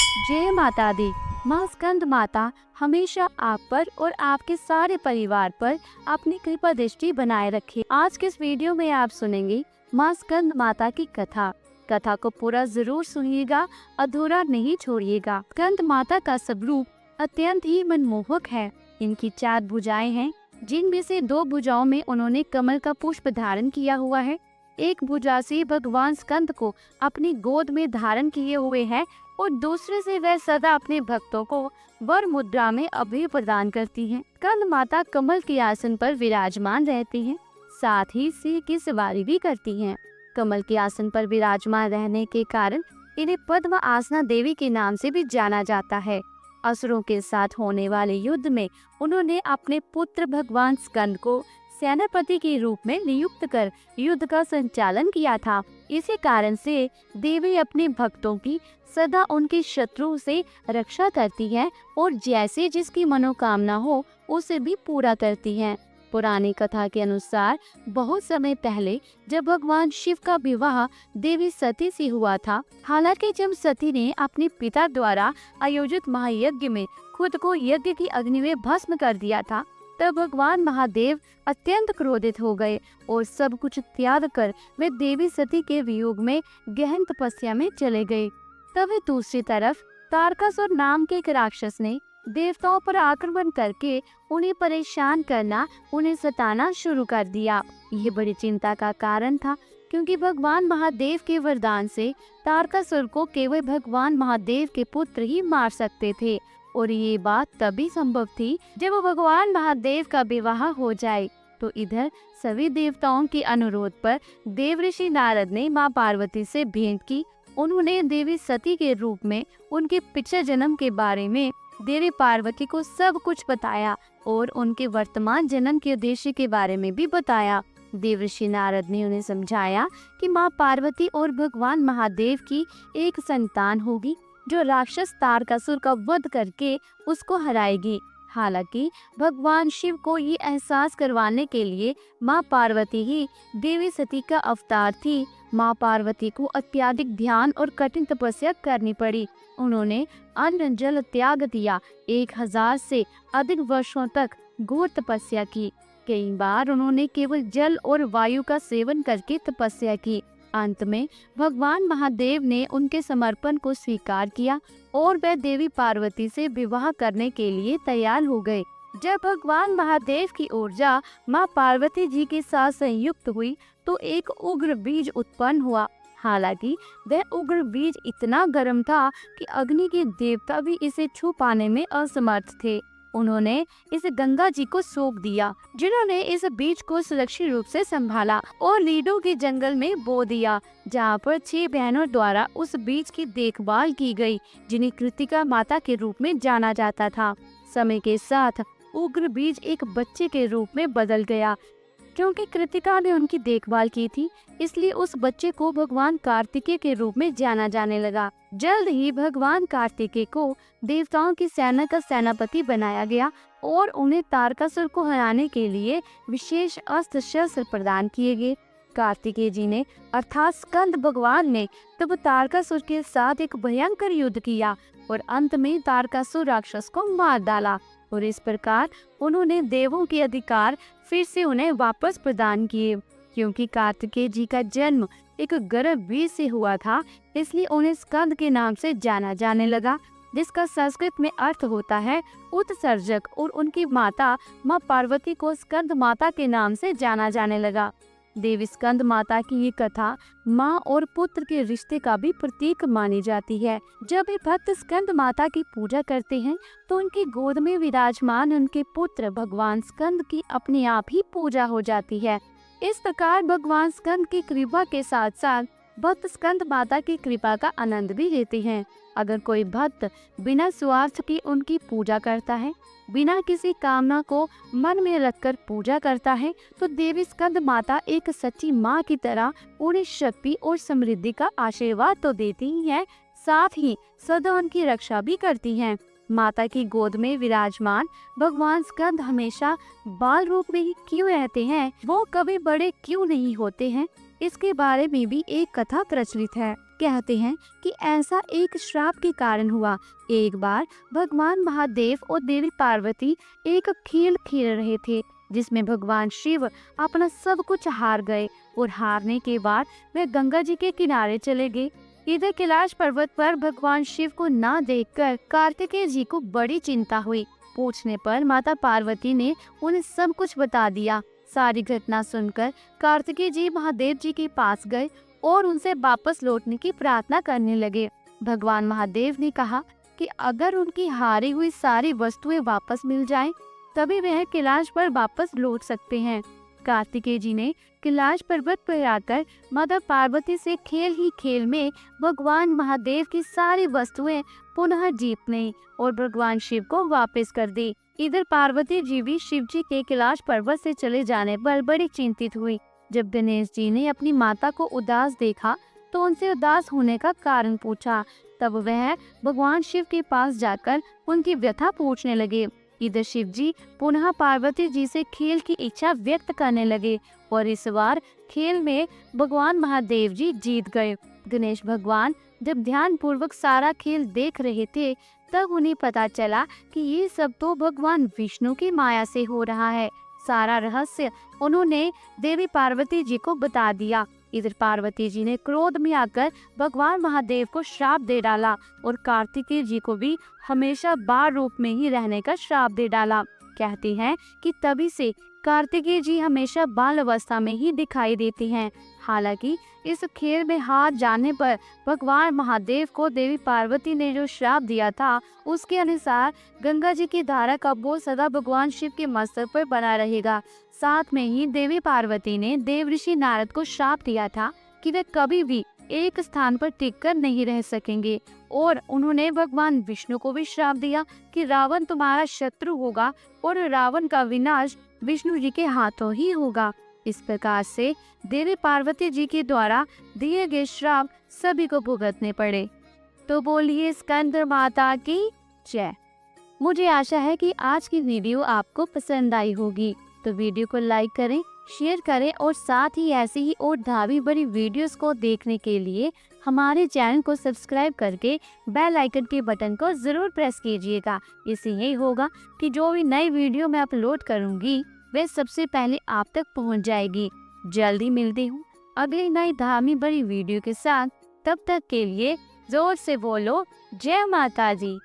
जय माता दी। माँ स्कंद माता हमेशा आप पर और आपके सारे परिवार पर अपनी कृपा दृष्टि बनाए रखे। आज के इस वीडियो में आप सुनेंगे माँ स्कंद माता की कथा। कथा को पूरा जरूर सुनिएगा, अधूरा नहीं छोड़िएगा। स्कंद माता का स्वरूप अत्यंत ही मनमोहक है। इनकी 4 भुजाएं हैं, जिनमें से 2 भुजाओं में उन्होंने कमल का पुष्प धारण किया हुआ है। एक भुजा से भगवान स्कंद को अपनी गोद में धारण किए हुए है और दूसरे से वह सदा अपने भक्तों को वर मुद्रा में अभय प्रदान करती हैं। स्कंद माता कमल के आसन पर विराजमान रहती हैं, साथ ही सिंह की सवारी भी करती हैं। कमल के आसन पर विराजमान रहने के कारण इन्हें पद्म आसना देवी के नाम से भी जाना जाता है। असुरों के साथ होने वाले युद्ध में उन्होंने अपने पुत्र भगवान स्कंद को सेनापति के रूप में नियुक्त कर युद्ध का संचालन किया था। इसी कारण से देवी अपने भक्तों की सदा उनके शत्रुओं से रक्षा करती है और जैसे जिसकी मनोकामना हो उसे भी पूरा करती हैं। पुरानी कथा के अनुसार बहुत समय पहले जब भगवान शिव का विवाह देवी सती से हुआ था, हालांकि जब सती ने अपने पिता द्वारा आयोजित महायज्ञ में खुद को यज्ञ की अग्नि में भस्म कर दिया था, तब भगवान महादेव अत्यंत क्रोधित हो गए और सब कुछ त्याग कर वे देवी सती के वियोग में गहन तपस्या में चले गए। तभी दूसरी तरफ तारकासुर नाम के एक राक्षस ने देवताओं पर आक्रमण करके उन्हें परेशान करना, उन्हें सताना शुरू कर दिया। ये बड़ी चिंता का कारण था, क्योंकि भगवान महादेव के वरदान से तारकासुर को केवल भगवान महादेव के पुत्र ही मार सकते थे और ये बात तभी संभव थी जब भगवान महादेव का विवाह हो जाए। तो इधर सभी देवताओं के अनुरोध पर देवऋषि नारद ने माँ पार्वती से भेंट की। उन्होंने देवी सती के रूप में उनके पिछले जन्म के बारे में देवी पार्वती को सब कुछ बताया और उनके वर्तमान जन्म के उद्देश्य के बारे में भी बताया। देवऋषि नारद ने उन्हें समझाया कि माँ पार्वती और भगवान महादेव की एक संतान होगी जो राक्षस तारकासुर का वध करके उसको हराएगी। हालांकि भगवान शिव को ये एहसास करवाने के लिए माँ पार्वती ही देवी सती का अवतार थी। माँ पार्वती को अत्यधिक ध्यान और कठिन तपस्या करनी पड़ी। उन्होंने अन्न जल त्याग दिया, 1000 से अधिक वर्षों तक घोर तपस्या की। कई बार उन्होंने केवल जल और वायु का सेवन करके तपस्या की। अंत में भगवान महादेव ने उनके समर्पण को स्वीकार किया और वह देवी पार्वती से विवाह करने के लिए तैयार हो गए। जब भगवान महादेव की ऊर्जा माँ पार्वती जी के साथ संयुक्त हुई तो एक उग्र बीज उत्पन्न हुआ। हालांकि वह उग्र बीज इतना गर्म था कि अग्नि के देवता भी इसे छू पाने में असमर्थ थे। उन्होंने इसे गंगा जी को सौंप दिया, जिन्होंने इस बीज को सुरक्षित रूप से संभाला और रीडो के जंगल में बो दिया, जहाँ पर 6 बहनों द्वारा उस बीज की देखभाल की गई, जिन्हें कृतिका माता के रूप में जाना जाता था। समय के साथ उग्र बीज एक बच्चे के रूप में बदल गया। क्योंकि कृतिका ने उनकी देखभाल की थी, इसलिए उस बच्चे को भगवान कार्तिकेय के रूप में जाना जाने लगा। जल्द ही भगवान कार्तिकेय को देवताओं की सेना का सेनापति बनाया गया और उन्हें तारकासुर को हराने के लिए विशेष अस्त्र शस्त्र प्रदान किए गए। कार्तिकेय जी ने अर्थात स्कंद भगवान ने तब तारकासुर के साथ एक भयंकर युद्ध किया और अंत में तारकासुर राक्षस को मार डाला और इस प्रकार उन्होंने देवों के अधिकार फिर से उन्हें वापस प्रदान किए। क्योंकि कार्तिकेय जी का जन्म एक गर्भ बीज से हुआ था, इसलिए उन्हें स्कंद के नाम से जाना जाने लगा, जिसका संस्कृत में अर्थ होता है उत्सर्जक, और उनकी माता माँ पार्वती को स्कंद माता के नाम से जाना जाने लगा। देवी स्कंद माता की ये कथा माँ और पुत्र के रिश्ते का भी प्रतीक मानी जाती है। जब भी भक्त स्कंद माता की पूजा करते हैं तो उनकी गोद में विराजमान उनके पुत्र भगवान स्कंद की अपने आप ही पूजा हो जाती है। इस प्रकार भगवान स्कंद की कृपा के साथ साथ भक्त स्कंद माता की कृपा का आनंद भी लेते हैं। अगर कोई भक्त बिना स्वार्थ की उनकी पूजा करता है, बिना किसी कामना को मन में रखकर पूजा करता है, तो देवी स्कंद माता एक सच्ची माँ की तरह उन्हें शक्ति और समृद्धि का आशीर्वाद तो देती ही है, साथ ही सदा उनकी रक्षा भी करती हैं। माता की गोद में विराजमान भगवान स्कंद हमेशा बाल रूप में ही क्यों रहते हैं, वो कभी बड़े क्यों नहीं होते हैं, इसके बारे में भी एक कथा प्रचलित है। कहते हैं कि ऐसा एक श्राप के कारण हुआ। एक बार भगवान महादेव और देवी पार्वती एक खेल खेल रहे थे जिसमें भगवान शिव अपना सब कुछ हार गए और हारने के बाद वे गंगा जी के किनारे चले गए। इधर कैलाश पर्वत पर भगवान शिव को ना देखकर कार्तिकेय जी को बड़ी चिंता हुई। पूछने पर माता पार्वती ने उन्हें सब कुछ बता दिया। सारी घटना सुनकर कार्तिकेय जी महादेव जी के पास गए और उनसे वापस लौटने की प्रार्थना करने लगे। भगवान महादेव ने कहा कि अगर उनकी हारी हुई सारी वस्तुएं वापस मिल जाएं, तभी वह कैलाश पर वापस लौट सकते हैं। कार्तिकेय जी ने कैलाश पर्वत पर आकर माता पार्वती से खेल ही खेल में भगवान महादेव की सारी वस्तुएं पुनः जीत ली और भगवान शिव को वापस कर दी। इधर पार्वती जी भी शिव जी के कैलाश पर्वत से चले जाने पर बड़ी चिंतित हुई। जब गणेश जी ने अपनी माता को उदास देखा तो उनसे उदास होने का कारण पूछा। तब वह भगवान शिव के पास जाकर उनकी व्यथा पूछने लगे। इधर शिव जी पुनः पार्वती जी से खेल की इच्छा व्यक्त करने लगे और इस बार खेल में भगवान महादेव जी जीत गए। गणेश भगवान जब ध्यान पूर्वक सारा खेल देख रहे थे तब उन्हें पता चला कि ये सब तो भगवान विष्णु की माया से हो रहा है। सारा रहस्य उन्होंने देवी पार्वती जी को बता दिया। इधर पार्वती जी ने क्रोध में आकर भगवान महादेव को श्राप दे डाला और कार्तिकेय जी को भी हमेशा बाल रूप में ही रहने का श्राप दे डाला। कहते हैं कि तभी से कार्तिकेय जी हमेशा बाल अवस्था में ही दिखाई देते हैं। हालांकि इस खेल में हार जाने पर भगवान महादेव को देवी पार्वती ने जो श्राप दिया था उसके अनुसार गंगा जी की धारा का बोझ सदा भगवान शिव के मस्तक पर बना रहेगा। साथ में ही देवी पार्वती ने देव ऋषि नारद को श्राप दिया था कि वे कभी भी एक स्थान पर टिककर नहीं रह सकेंगे और उन्होंने भगवान विष्णु को भी श्राप दिया कि रावण तुम्हारा शत्रु होगा और रावण का विनाश विष्णु जी के हाथों ही होगा। इस प्रकार से देवी पार्वती जी के द्वारा दिए गए श्राप सभी को भुगतने पड़े। तो बोलिए स्कंद माता की जय। मुझे आशा है कि आज की वीडियो आपको पसंद आई होगी, तो वीडियो को लाइक करें, शेयर करें और साथ ही ऐसी ही और धावी बड़ी वीडियोस को देखने के लिए हमारे चैनल को सब्सक्राइब करके बेल आइकन के बटन को जरूर प्रेस कीजिएगा। इससे यही होगा कि जो भी नई वीडियो मैं अपलोड करूंगी वे सबसे पहले आप तक पहुंच जाएगी। जल्दी मिलती हूँ अगली नई धामी बड़ी वीडियो के साथ। तब तक के लिए जोर से बोलो जय माता जी।